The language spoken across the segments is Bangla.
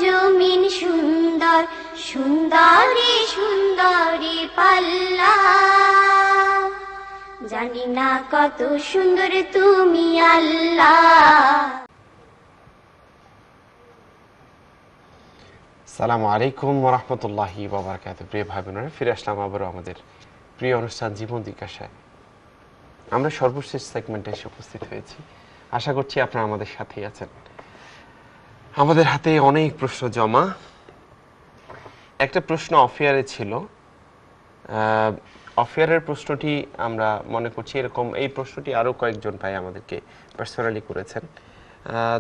জমিন সুন্দর, সুন্দরী সুন্দরী পাল্লা। জানি না কত সুন্দর তুমি আল্লাহ। আসসালামু আলাইকুম ওয়া রাহমাতুল্লাহি ওয়া বারাকাতুহু। প্রিয় ভাই বোনেরা, ফিরে আসলাম আবারও আমাদের প্রিয় অনুষ্ঠান জীবন জিজ্ঞাসায়। আমরা সর্বশেষ সেগমেন্টে এসে উপস্থিত হয়েছি। আশা করছি আপনারা আমাদের সাথেই আছেন। আমাদের হাতে অনেক প্রশ্ন জমা। একটা প্রশ্ন অফেয়ারে ছিল, অফেয়ারের প্রশ্নটি আমরা মনে করছি এরকম, এই প্রশ্নটি আরও কয়েকজন ভাই আমাদেরকে পার্সোনালি করেছেন।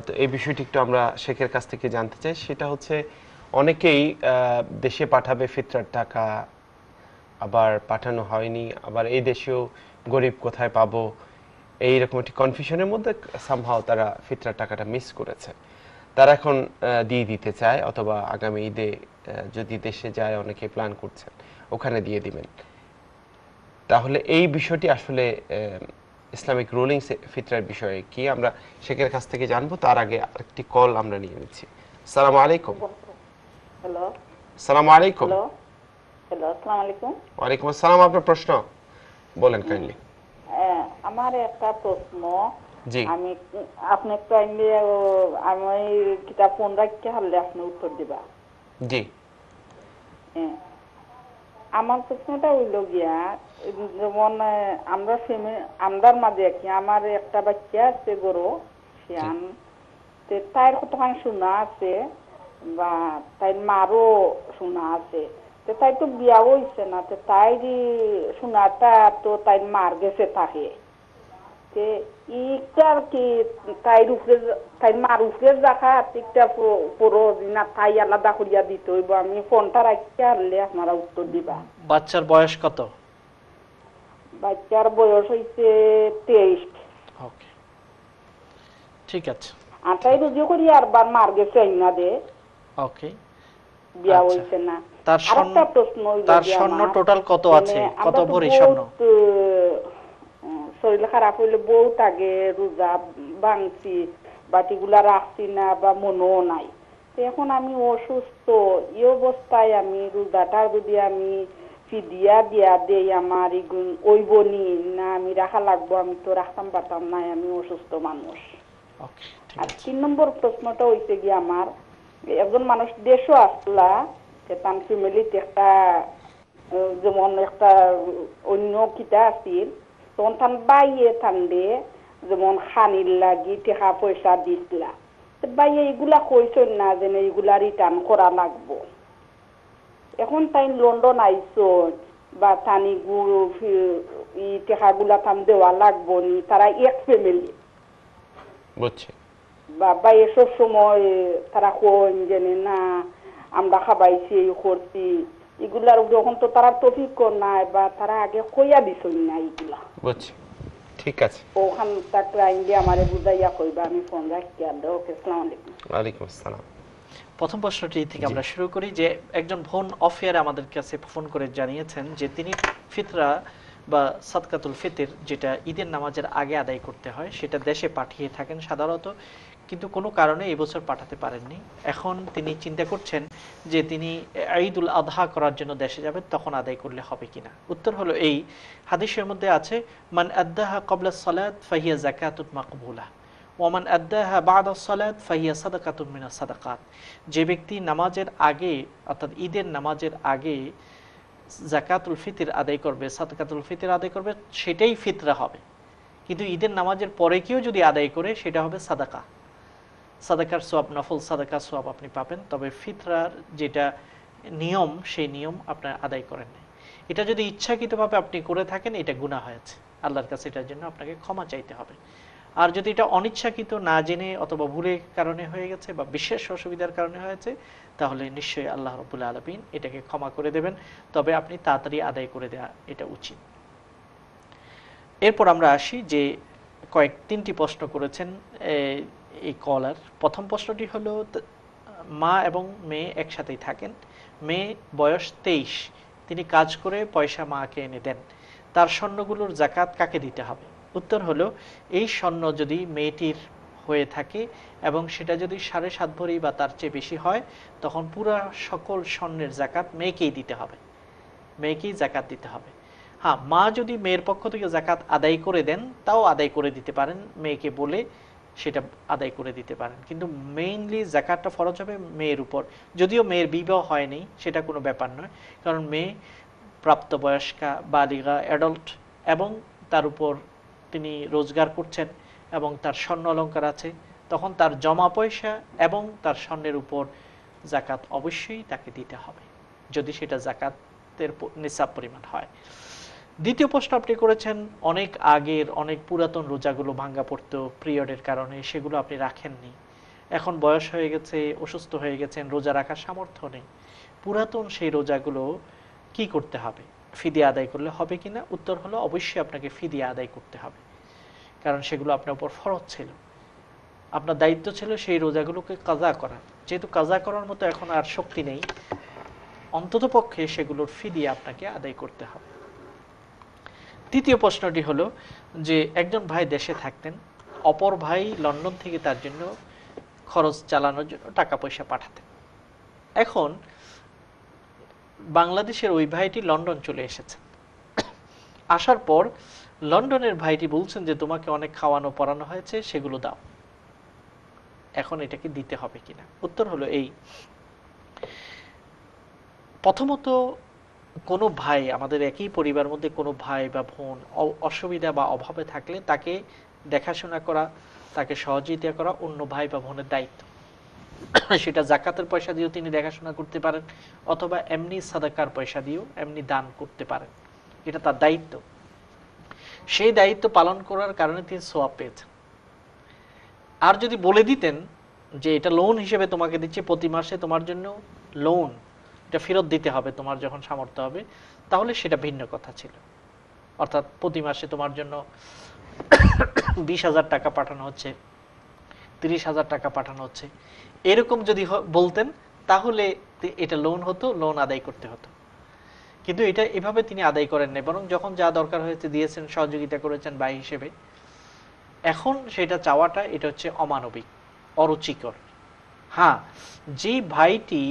তো এই বিষয়টি একটু আমরা শেখের কাছ থেকে জানতে চাই। সেটা হচ্ছে, অনেকেই দেশে পাঠাবে ফিতরার টাকা, আবার পাঠানো হয়নি, আবার এই দেশেও গরিব কোথায় পাবো, এইরকম একটি কনফিউশনের মধ্যে সামহাও তারা ফিতরার টাকাটা মিস করেছে। তারা এখন দিয়ে দিতে চায়, অথবা আগামী ঈদে যদি দেশে যায়, অনেকে প্ল্যান করছেন ওখানে দিয়ে দিবেন। তাহলে এই বিষয়টি আসলে ইসলামিক রুলিং ফিতরার বিষয়ে কি আমরা শেখের কাছ থেকে জানবো। তার আগে আরেকটি কল আমরা নিয়ে নিচ্ছি। আসসালামু আলাইকুম। হ্যালো। আসসালামু আলাইকুম। হ্যালো। হ্যালো, আসসালামু আলাইকুম। ওয়ালাইকুম আসসালাম। আপনার প্রশ্ন বলেন কাইন্ডলি। আমার একটা প্রশ্ন। জি। আমি আপনি কাইন্ডলি আমি কিতাব ফোন রাখতে হলে আপনি উত্তর দিবা। জি। আমার প্রশ্নটা হইল গিয়া, যেমন আমরার মাঝে কি আমার একটা বাচ্চা আছে গরু শিয়ান, তাইর কতখানি শোনা আছে বা তাই মারও শোনা আছে, তাই তো বিয়া হইছে না, তাই শোনাটা তো তাই মার গেছে থাকে, ইটার কি তাই মার উপরে রাখা ঠিকটা পুরো না তাই আলাদা করিয়া দিতে হইব? আমি ফোনটা রাখতে পারলে আপনারা উত্তর দিবা। বাচ্চার বয়স কত? বাচ্চার বয়স হইছে 23। ওকে, ঠিক আছে। আটাই রুজু করি আর বার মার গেছে না দে। ওকে, বিয়া হইছে না। তার স্বর্ণ টোটাল কত আছে? কত ভরি স্বর্ণ? শরীর খারাপ হইলে বহুত আগে রোজা ভাঙছি, বাটিগুলা রাখছি না বা মনও নাই। এখন আমি অসুস্থ, এই অবস্থায় আমি রোজাটা যদি আমি ফিদিয়া দিয়া দেই, আমার ওইবনি না আমি রাখা লাগবো? আমি তো রাখতাম পারতাম না, আমি অসুস্থ মানুষ। আর 3 নম্বর প্রশ্নটা হইছে গিয়ে, আমার একজন মানুষ দেশও আসলা, তার ফ্যামিলিতে একটা যেমন একটা অন্য কিতা আছিল, তখন তান বাইয়ে থানলে যেমন খানির লাগি টেকা পয়সা দিছিলা, বাইয়ে এইগুলা কইছেন না যে এইগুলা রিটার্ন করা লাগবো। এখন তাই লন্ডন আইসন বা তানি টেকাগুলা তান দেওয়া লাগবো নি? তারা এক ফ্যামিলি বুঝছি। বা বাইয়ে সব সময় তারা কোন জেনে না আমরা খাবাইছি করছি, এগুলার যখন তো তারা টপিক নাই বা তারা আগে কইয়া দিছই না এগুলা। বুঝছি, ঠিক আছে। ওখান তাকে আইনলে আমারে বুঝাইয়া কইবা। আমি ফোন রাখি আর দাও। আসসালামু আলাইকুম। ওয়ালাইকুম আসসালাম। প্রথম প্রশ্নটি থেকে আমরা শুরু করি যে একজন বোন অফেয়ারে আমাদের কাছে ফোন করে জানিয়েছেন যে তিনি ফিতরা বা সাদকাতুল ফিতর, যেটা ঈদের নামাজের আগে আদায় করতে হয়, সেটা দেশে পাঠিয়ে থাকেন সাধারণত, কিন্তু কোনো কারণে এই বছর পাঠাতে পারেননি। এখন তিনি চিন্তা করছেন যে তিনি ঈদুল আযহা করার জন্য দেশে যাবেন, তখন আদায় করলে হবে কিনা। উত্তর হলো এই, হাদিসের মধ্যে আছে, মান আদ্দাহা ক্বাবলা সালাত ফাহিয়া যাকাতুন মাকবুলা ওয়ামান আদ্দাহা বা'দা সালাত ফাহিয়া সাদাকাতুন মিনাস সাদাকাত। যে ব্যক্তি নামাজের আগে, অর্থাৎ ঈদের নামাজের আগে যাকাতুল ফিতর আদায় করবে, সাদকাতুল ফিতর আদায় করবে, সেটাই ফিতরা হবে। কিন্তু ঈদের নামাজের পরে কেউ যদি আদায় করে, সেটা হবে সাদাকা। সাদাকার সওয়াব, নফল সাদাকার সওয়াব আপনি পাবেন। তবে ফিতরার যেটা নিয়ম, সেই নিয়ম আপনার আদায় করেন না। এটা যদি ইচ্ছাকৃতভাবে আপনি করে থাকেন, এটা গুনাহ হয়েছে, আল্লাহর কাছে এটার জন্য আপনাকে ক্ষমা চাইতে হবে। আর যদি এটা অনিচ্ছাকৃত, না জেনে অথবা ভুলের কারণে হয়ে গেছে বা বিশেষ অসুবিধার কারণে হয়েছে, তাহলে নিশ্চয়ই আল্লাহ রাব্বুল আলামিন এটাকে ক্ষমা করে দেবেন। তবে আপনি তাড়াতাড়ি আদায় করে দেওয়া এটা উচিত। এরপর আমরা আসি যে তিনটি প্রশ্ন করেছেন এই কলার। প্রথম প্রশ্নটি হলো, মা এবং মেয়ে একসাথেই থাকেন, মেয়ে বয়স 23, তিনি কাজ করে পয়সা মাকে এনে দেন, তার স্বর্ণগুলোর যাকাত কাকে দিতে হবে? উত্তর হলো, এই স্বর্ণ যদি মেয়েটির হয়ে থাকে এবং সেটা যদি 7.5 ভরি বা তার চেয়ে বেশি হয়, তখন পুরা সকল স্বর্ণের জাকাত মেয়েকেই দিতে হবে, মেয়েকেই জাকাত দিতে হবে। হ্যাঁ, মা যদি মেয়ের পক্ষ থেকে জাকাত আদায় করে দেন তাও আদায় করে দিতে পারেন, মেয়েকে বলে সেটা আদায় করে দিতে পারেন, কিন্তু মেইনলি জাকাতটা ফরজ হবে মেয়ের উপর। যদিও মেয়ের বিবাহ হয়নি সেটা কোনো ব্যাপার নয়, কারণ মেয়ে প্রাপ্তবয়স্কা, বালিগা, অ্যাডাল্ট, এবং তার উপর তিনি রোজগার করছেন এবং তার স্বর্ণ অলংকার আছে, তখন তার জমা পয়সা এবং তার স্বর্ণের উপর জাকাত অবশ্যই তাকে দিতে হবে, যদি সেটা জাকাতের নিসাব পরিমাণ হয়। দ্বিতীয় প্রশ্ন আপনি করেছেন, অনেক আগের অনেক পুরাতন রোজাগুলো ভাঙ্গা পড়তো পিরিয়ডের কারণে, সেগুলো আপনি রাখেননি, এখন বয়স হয়ে গেছে, অসুস্থ হয়ে গেছেন, রোজা রাখার সামর্থ্য নেই, পুরাতন সেই রোজাগুলো কি করতে হবে, ফিদিয়া আদায় করলে হবে কিনা? উত্তর হলো অবশ্যই আপনাকে ফিদিয়া আদায় করতে হবে, কারণ সেগুলো আপনার উপর ফরজ ছিল, আপনার দায়িত্ব ছিল সেই রোজাগুলোকে কাজা করা। যেহেতু কাজা করার মতো এখন আর শক্তি নেই, অন্তত পক্ষে সেগুলোর ফিদিয়া আপনাকে আদায় করতে হবে। তৃতীয় প্রশ্নটি হলো যে একজন ভাই দেশে থাকতেন, অপর ভাই লন্ডন থেকে তার জন্য খরচ চালানোর জন্য টাকা পয়সা পাঠাতেন। এখন বাংলাদেশের ওই ভাইটি লন্ডন চলে এসেছেন, আসার পর লন্ডনের ভাইটি বলছেন যে তোমাকে অনেক খাওয়ানো পরানো হয়েছে, সেগুলো দাও, এখন এটাকে দিতে হবে কিনা? উত্তর হলো এই, প্রথমত কোনো ভাই, আমাদের একই পরিবার মধ্যে কোনো ভাই বা বোন অসুবিধা বা অভাবে থাকলে তাকে দেখাশোনা করা, তাকে সহযোগিতা করা অন্য ভাই বা বোনের দায়িত্ব। সেটা জাকাতের পয়সা দিয়েও তিনি দেখাশোনা করতে পারেন, অথবা এমনি সাদাকার পয়সা দিয়েও এমনি দান করতে পারেন, এটা তার দায়িত্ব। সেই দায়িত্ব পালন করার কারণে তিনি সওয়াব পেয়েছেন। আর যদি বলে দিতেন যে এটা লোন হিসেবে তোমাকে দিচ্ছি, প্রতি মাসে তোমার জন্য লোন, এটা ফেরত দিতে হবে তোমার যখন সামর্থ্য হবে, তাহলে সেটা ভিন্ন কথা ছিল। অর্থাৎ প্রতি মাসে তোমার জন্য 20,000 টাকা পাঠানো হচ্ছে, 30,000 টাকা পাঠানো হচ্ছে, এরকম যদি বলতেন তাহলে এটা লোন হতো, লোন আদায় করতে হতো। কিন্তু এটা এভাবে তিনি আদায় করেন নাই, বরং যখন যা দরকার হয়েছে দিয়েছেন, সহযোগিতা করেছেন ভাই হিসেবে। এখন সেটা চাওয়াটা এটা হচ্ছে অমানবিক, অরুচিকর। হ্যাঁ, যে ভাইটি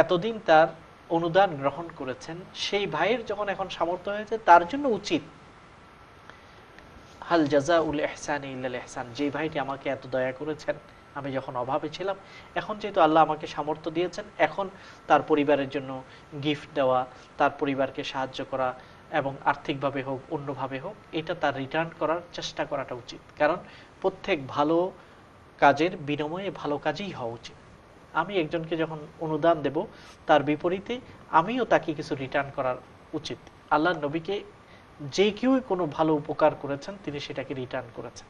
এতদিন তার অনুদান গ্রহণ করেছেন, সেই ভাইয়ের যখন এখন সামর্থ্য হয়েছে, তার জন্য উচিত হাল জাযাউল ইহসানি ইল্লাল ইহসান, যে ভাইটি আমাকে এত দয়া করেছেন আমি যখন অভাবে ছিলাম, এখন যেহেতু আল্লাহ আমাকে সামর্থ্য দিয়েছেন, এখন তার পরিবারের জন্য গিফট দেওয়া, তার পরিবারকে সাহায্য করা, এবং আর্থিকভাবে হোক অন্যভাবে হোক, এটা তার রিটার্ন করার চেষ্টা করাটা উচিত। কারণ প্রত্যেক ভালো কাজের বিনিময়ে ভালো কাজই হওয়া উচিত। আমি একজনকে যখন অনুদান দেব, তার বিপরীতে আমিও তাকে কিছু রিটার্ন করার উচিত। আল্লাহ নবীকে যে কেউ কোনো ভালো উপকার করেছেন, তিনি সেটাকে রিটার্ন করেছেন,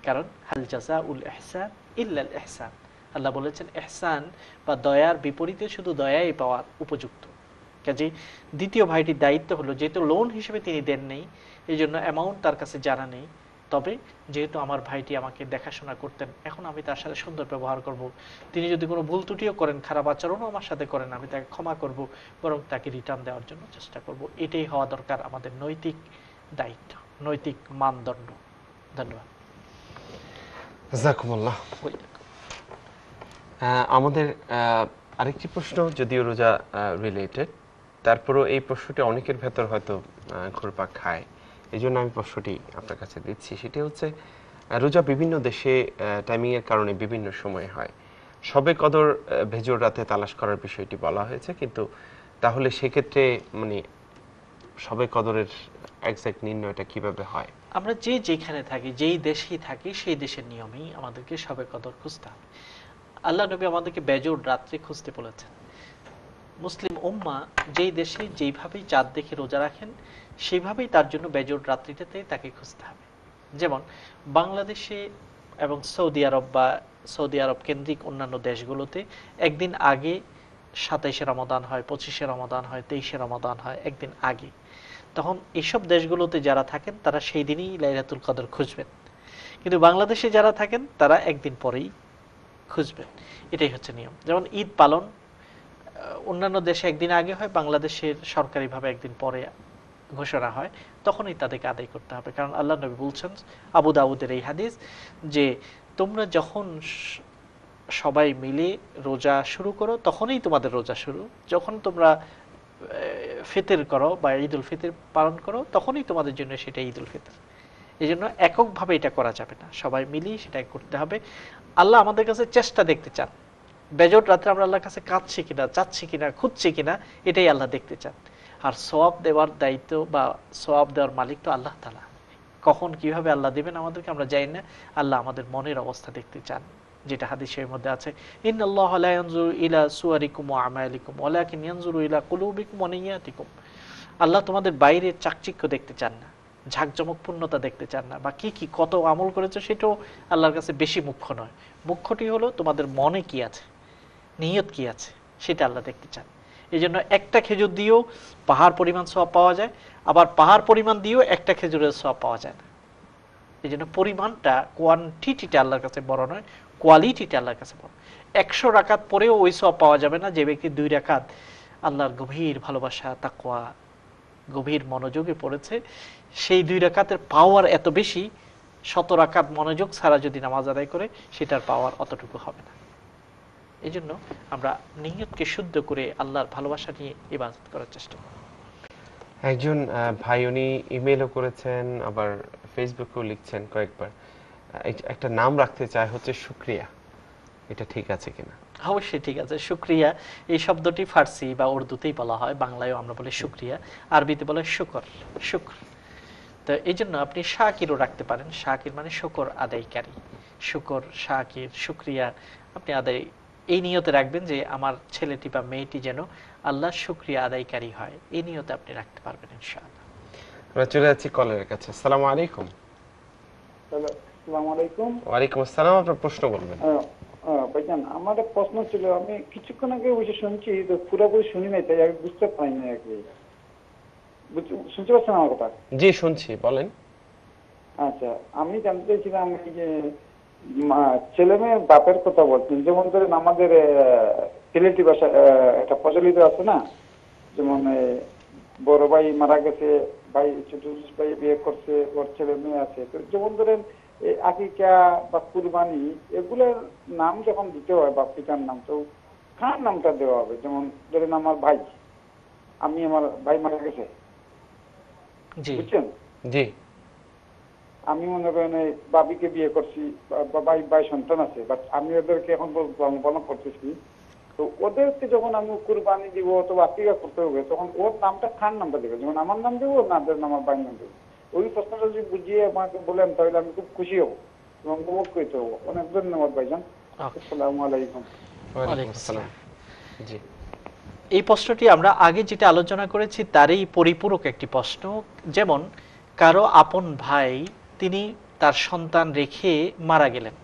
কারণ হাল জাযাউল ইহসান ইল্লাল ইহসান, আল্লাহ বলেছেন ইহসান বা দয়ার বিপরীতে শুধু দয়াই পাওয়ার উপযুক্ত। কাজে দ্বিতীয় ভাইটির দায়িত্ব হলো, যেহেতু লোন হিসেবে তিনি দেন নেই, এই জন্য অ্যামাউন্ট তার কাছে জানা নেই, তবে যেহেতু আমার ভাইটি আমাকে দেখাশোনা করতেন, এখন আমি তার সাথে সুন্দর ব্যবহার করব। তিনি যদি কোনো ভুল ত্রুটিও করেন, খারাপ আচরণও আমার সাথে করেন, আমি তাকে ক্ষমা করব, বরং তাকে রিটার্ন দেওয়ার জন্য চেষ্টা করব। এটাই হওয়া দরকার আমাদের নৈতিক দায়িত্ব, নৈতিক মানদণ্ড। ধন্যবাদ। জাযাকুমুল্লাহ। আমাদের আরেকটি প্রশ্ন, যদিও রোজা রিলেটেড, তারপরও এই প্রশ্নটি অনেকের ভেতর হয়তো ঘুরপাক খায়, এই জন্য আমি প্রশ্নটি আপনার কাছে দিচ্ছি। সেটি হচ্ছে, রোজা বিভিন্ন দেশে টাইমিংয়ের কারণে বিভিন্ন সময় হয়। শবে কদর ভেজর রাতে তালাশ করার বিষয়টি বলা হয়েছে, কিন্তু তাহলে সেক্ষেত্রে মানে শবে কদরের এক্সাক্ট নির্ণয়টা কিভাবে হয়? আমরা যেখানে থাকি, যেই দেশেই থাকি, সেই দেশের নিয়মেই আমাদেরকে শবে কদর খুঁজতে হবে। আল্লাহ নবী আমাদেরকে বেজোর রাত্রে খুঁজতে বলেছেন। মুসলিম উম্মাহ যেই দেশে যেইভাবেই চাঁদ দেখে রোজা রাখেন, সেইভাবেই তার জন্য বেজোর রাত্রিটাতে তাকে খুঁজতে হবে। যেমন বাংলাদেশে এবং সৌদি আরব বা সৌদি আরব কেন্দ্রিক অন্যান্য দেশগুলোতে একদিন আগে 27শে রমাদান হয়, 25শে রমাদান হয়, 23শে রমাদান হয়, একদিন আগে। তখন এইসব দেশগুলোতে যারা থাকেন তারা সেই দিনই লাইলাতুল কদর খুঁজবেন, কিন্তু বাংলাদেশে যারা থাকেন তারা একদিন পরেই খুঁজবেন। এটাই হচ্ছে নিয়ম। যেমন ঈদ পালন অন্যান্য দেশে একদিন আগে হয়, বাংলাদেশের সরকারিভাবে একদিন পরে ঘোষণা হয় তখনই তাদেরকে আদায় করতে হবে। কারণ আল্লাহ নবী বলছেন, আবু দাউদের এই হাদিস, যে তোমরা যখন সবাই মিলে রোজা শুরু করো তখনই তোমাদের রোজা শুরু, যখন তোমরা ফিতর করো বা ঈদুল ফিতর পালন করো তখনই তোমাদের জন্য সেটা ঈদুল ফিতর। এই জন্য এককভাবে এটা করা যাবে না, সবাই মিলেই সেটা করতে হবে। আল্লাহ আমাদের কাছে চেষ্টা দেখতে চান, বেজোট রাত্রে আমরা আল্লাহর কাছে কাঁদছি কিনা, চাচ্ছি কিনা, খুঁজছি কিনা, এটাই আল্লাহ দেখতে চান। আর সওয়াব দেওয়ার দায়িত্ব বা সওয়াব দেওয়ার মালিক তো আল্লাহ তাআলা। কখন কিভাবে আল্লাহ দিবেন আমাদেরকে আমরা জানি না, আল্লাহ আমাদের মনের অবস্থা দেখতে চান, যেটা হাদিসের মধ্যে আছে, ইন্নাল্লাহা লা ইয়ানজুরু ইলা সুওয়ারিকুম ওয়া আমালিকুম ওয়ালাকিন ইয়ানজুরু ইলা কুলুবিকুম ওয়া নিয়াতিকুম। আল্লাহ তোমাদের বাইরের চাকচিক্য দেখতে চান না, ঝাঁকজমকপূর্ণতা দেখতে চান না, বা কি কি কত আমল করেছে সেটাও আল্লাহর কাছে বেশি মুখ্য নয়। মুখ্যটি হলো তোমাদের মনে কি আছে, নিয়ত কি আছে, সেটা আল্লাহ দেখতে চান। এই জন্য একটা খেজুর দিয়েও পাহাড় পরিমাণ সওয়াব পাওয়া যায়, আবার পাহাড় পরিমাণ দিয়েও একটা খেজুরের সওয়াব পাওয়া যায় না। এই জন্য পরিমাণটা, কোয়ান্টিটিটা আল্লাহর কাছে বড় নয়, কোয়ালিটিটা আল্লাহর কাছে বড়। 100 রাকাত পরেও ওই সওয়াব পাওয়া যাবে না যে ব্যক্তি 2 রাকাত আল্লাহর গভীর ভালোবাসা, তাকওয়া, গভীর মনোযোগে পড়েছে। সেই 2 রাকাতের পাওয়ার এত বেশি, 100 রাকাত মনোযোগ ছাড়া যদি নামাজ আদায় করে সেটার পাওয়ার অতটুকু হবে না। এই জন্য আমরা নিয়তকে শুদ্ধ করে আল্লাহর ভালোবাসা নিয়ে ইবাদত করার চেষ্টা করি। একজন ভাই উনি ইমেলও করেছেন, আবার ফেসবুকেও লিখছেন কয়েকবার, একটা নাম রাখতে চায় হচ্ছে শুকরিয়া, এটা ঠিক আছে কিনা? অবশ্যই ঠিক আছে। শুকরিয়া এই শব্দটি ফার্সি বা উর্দুতেই বলা হয়, বাংলায়ও আমরা বলি শুকরিয়া, আরবিতে বলে শুকর, শুক্র। তো এই জন্য আপনি শাকিরও রাখতে পারেন, শাকির মানে শুকর আদায়কারী, শুকর, শাকির, শুকরিয়া আপনি আদায়, এই নিয়তে রাখবেন যে আমার ছেলেটি বা মেয়েটি যেন আল্লাহর শুকরিয়া আদায়কারী হয়, এই নিয়তে আপনি রাখতে পারবেন ইনশাআল্লাহ। আমরা চলে যাচ্ছি কলের কাছে। আসসালামু আলাইকুম। আসসালামু আলাইকুম। ওয়ালাইকুম আসসালাম, আপনার প্রশ্ন বলবেন। ভাইজান, আমার একটা প্রশ্ন ছিল, আমি কিছুক্ষণ আগে বসে শুনছি তো পুরোপুরি শুনি নাই, তাই আমি বুঝতে পারি না আর কি। শুনতে পাচ্ছেন আমার কথা? জি শুনছি, বলেন। আচ্ছা, আমি জানতে চাইছিলাম এই যে ছেলে মেয়ের বাপের কথা বলছেন, যেমন ধরেন আমাদের সিলেটি ভাষা একটা প্রচলিত আছে না, যেমন বড় ভাই মারা গেছে, ভাই ছোট ভাই বিয়ে করছে, ওর ছেলে মেয়ে আছে, তো যেমন ধরেন এই আকিকা বা কুরবানি এগুলোর নাম যখন দিতে হয় বাপ পিতার নাম, তো কার নামটা দেওয়া হবে? যেমন ধরেন আমার ভাই, আমার ভাই মারা গেছে, বুঝছেন, জি, আমি মনে করেন বাবিকে বিয়ে করছি, ভাই সন্তান আছে, বাট আমি ওদেরকে এখন পালন করতেছি, তো ওদেরকে যখন আমি কুরবানি দিব অথবা আকিকা করতে হবে, তখন ওর নামটা কার নামটা দেবে? যেমন আমার নাম দেবো না আমার ভাইয়ের নাম দেবো? ওই প্রশ্নটা যদি বুঝিয়ে আমাকে বলেন তাহলে আমি খুব খুশি হবো এবং উপভোগ করতে হবো। অনেক ধন্যবাদ ভাইজান। আসসালামু আলাইকুম। ওয়ালাইকুম আসসালাম। জি, এই প্রশ্নটি আমরা আগে যেটা আলোচনা করেছি তারই পরিপূরক একটি প্রশ্ন। যেমন কারো আপন ভাই, তিনি তার সন্তান রেখে মারা গেলেন,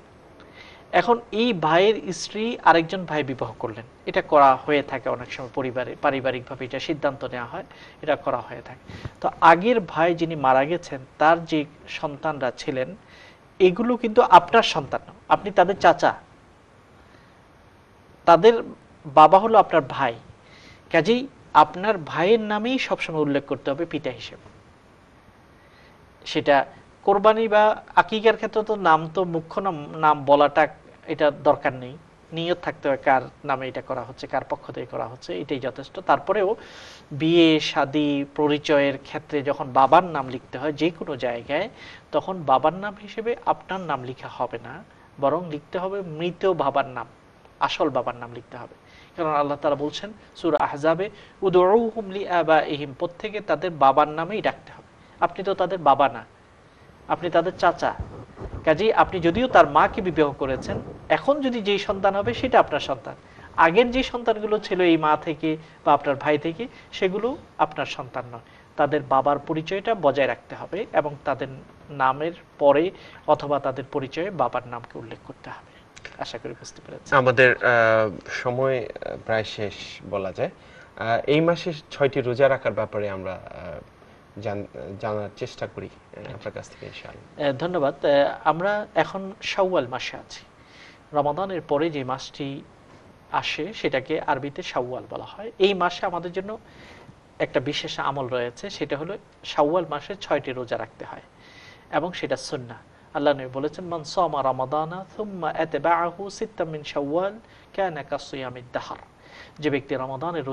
এখন এই ভাইয়ের স্ত্রী আরেকজন ভাই বিবাহ করলেন, এটা করা হয়ে থাকে অনেক সময় পরিবারে, পারিবারিকভাবে এটা সিদ্ধান্ত নেওয়া হয়, এটা করা হয়ে থাকে। তো আগের ভাই যিনি মারা গেছেন তার যে সন্তানরা ছিলেন, এগুলো কিন্তু আপনার সন্তান না, আপনি তাদের চাচা, তাদের বাবা হলো আপনার ভাই, কাজেই আপনার ভাইয়ের নামেই সবসময় উল্লেখ করতে হবে পিতা হিসেবে। সেটা কোরবানি বা আকিকার ক্ষেত্রে তো নাম তো মুখ্য নাম বলাটা এটা দরকার নেই, নিয়ত থাকতে হয় কার নামে এটা করা হচ্ছে, কার পক্ষ থেকে করা হচ্ছে, এটাই যথেষ্ট। তারপরেও বিয়ে শাদী পরিচয়ের ক্ষেত্রে যখন বাবার নাম লিখতে হয় যে কোনো জায়গায়, তখন বাবার নাম হিসেবে আপনার নাম লেখা হবে না, বরং লিখতে হবে মৃত বাবার নাম, আসল বাবার নাম লিখতে হবে। কারণ আল্লাহ তাআলা বলছেন সূরা আহজাবে, উদউহুম লিআবাইহিম, প্রত্যেকে তাদের বাবার নামেই ডাকতে হবে। আপনি তো তাদের বাবা না, আপনি তাদের চাচা, কাজেই আপনি যদিও তার মাকে বিবাহ করেছেন, এখন যদি যেই সন্তান হবে সেটা আপনার সন্তান, আগের যে সন্তানগুলো ছিল এই মা থেকে বা আপনার ভাই থেকে, সেগুলো আপনার সন্তান নয়। তাদের বাবার পরিচয়টা বজায় রাখতে হবে এবং তাদের নামের পরে অথবা তাদের পরিচয়ে বাবার নামকে উল্লেখ করতে হবে। আশা করি বুঝতে পেরেছেন। আমাদের সময় প্রায় শেষ বলা যায়। এই মাসে 6টি রোজা রাখার ব্যাপারে আমরা জানার চেষ্টা করি আপনার কাছ থেকে ইনশাআল্লাহ। ধন্যবাদ। আমরা এখন শাওয়াল মাসে আছি, রমাদানের পরে যে মাসটি আসে সেটাকে আরবিতে শাওয়াল বলা হয়। এই মাসে আমাদের জন্য একটা বিশেষ আমল রয়েছে, সেটা হলো শাওয়াল মাসে 6টি রোজা রাখতে হয় এবং সেটা সুন্নাহ। আল্লাহ নবী বলেছেন, মান সামা রমাদানা থুম্মা আতবাআহু সিত্তাম মিন শাওয়াল কানা কাসিয়ামিদ দাহর। যে ব্যক্তি রমাদানের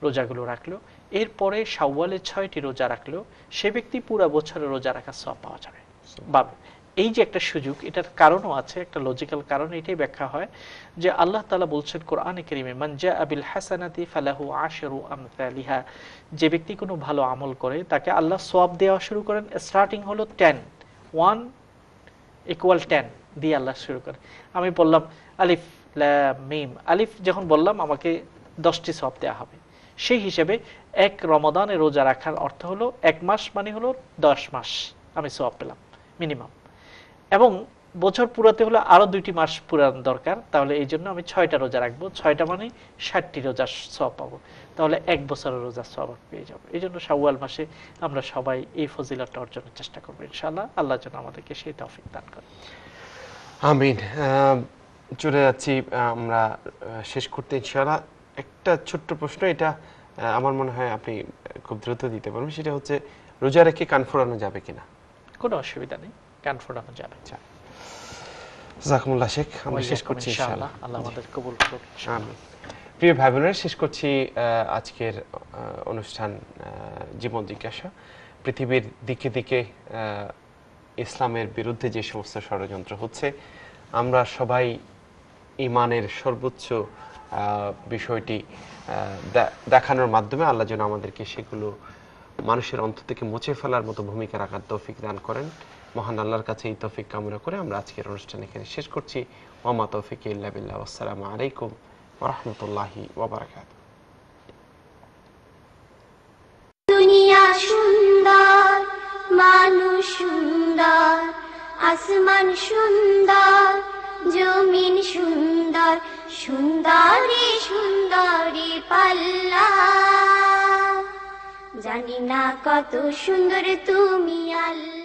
রোজাগুলো রাখলো, এরপরে শাওয়ালের 6টি রোজা রাখলো, সে ব্যক্তি পুরো বছরের রোজা রাখার সওয়াব পাওয়া যাবে। বা এই যে একটা সুযোগ, এটার কারণও আছে, একটা লজিক্যাল কারণ। এটাই ব্যাখ্যা হয় যে আল্লাহ তাআলা বলছেন কোরআনে কারীমে, মান জাআ বিল হাসানাতি ফালাহু আশরু আমসালিহা। যে ব্যক্তি কোনো ভালো আমল করে তাকে আল্লাহ সওয়াব দেওয়া শুরু করেন। স্টার্টিং হলো 10, 1 = 10 দিয়ে আল্লাহ শুরু করে। আমি বললাম আলিফ লাম মিম, আলিফ যখন বললাম আমাকে 10টি সওয়াব দেওয়া হবে। সেই হিসেবে এক রমাদানের রোজা রাখার অর্থ হলো 1 মাস মানে হলো 10 মাস আমি সওয়াব পেলাম মিনিমাম। এবং বছর পুরাতে হলে আরো 2টি মাস পুরান দরকার, তাহলে এই জন্য আমি 6টা রোজা রাখবো। 6টা মানে 60টি রোজার সওয়াব পাবো, তাহলে 1 বছরের রোজার সওয়াব পেয়ে যাবো। এই জন্য শাওয়াল মাসে আমরা সবাই এই ফজিলতটা অর্জনের চেষ্টা করবো ইনশাআল্লাহ। আল্লাহ যেন আমাদেরকে সেই তৌফিক দান করেন। আমিন। চলে যাচ্ছি আমরা শেষ করতে ইনশাআল্লাহ। একটা ছোট্ট প্রশ্ন, এটা আমার মনে হয় আপনি খুব দ্রুত দিতে পারবেন, সেটা হচ্ছে রোজা রেখে কান ফোড়ানো যাবে কিনা? কোনো অসুবিধা নেই, কান ফোড়ানো যাবে। জাযাকুমুল্লাহ শেখ, আমরা শেষ করছি ইনশাআল্লাহ। আল্লাহ আমাদের কবুল করুন। আমিন। প্রিয় ভাই বোনেরা, শেষ করছি আজকের অনুষ্ঠান জীবন জিজ্ঞাসা। পৃথিবীর দিকে দিকে ইসলামের বিরুদ্ধে যে সমস্ত ষড়যন্ত্র হচ্ছে, আমরা সবাই ঈমানের সর্বোচ্চ বিষয়টি দেখানোর মাধ্যমে আল্লাহ যেন আমাদেরকে সেগুলো মানুষের অন্তর থেকে মুছে ফেলার মতো ভূমিকা রাখার তৌফিক দান করেন। মহান আল্লাহর কাছে এই তৌফিক কামনা করে আমরা আজকের অনুষ্ঠান এখানে শেষ করছি। ওয়া মা তৌফিকি ইল্লা বিল্লাহ। আসসালামু আলাইকুম ওয়া রাহমাতুল্লাহি ওয়া বারাকাতুহু। দুনিয়া সুন্দর, মানুষ সুন্দর, আসমান সুন্দর, জমিন সুন্দর, সুন্দরী সুন্দরী পাল্লা। জানি না কত সুন্দর তুমি আল্লাহ।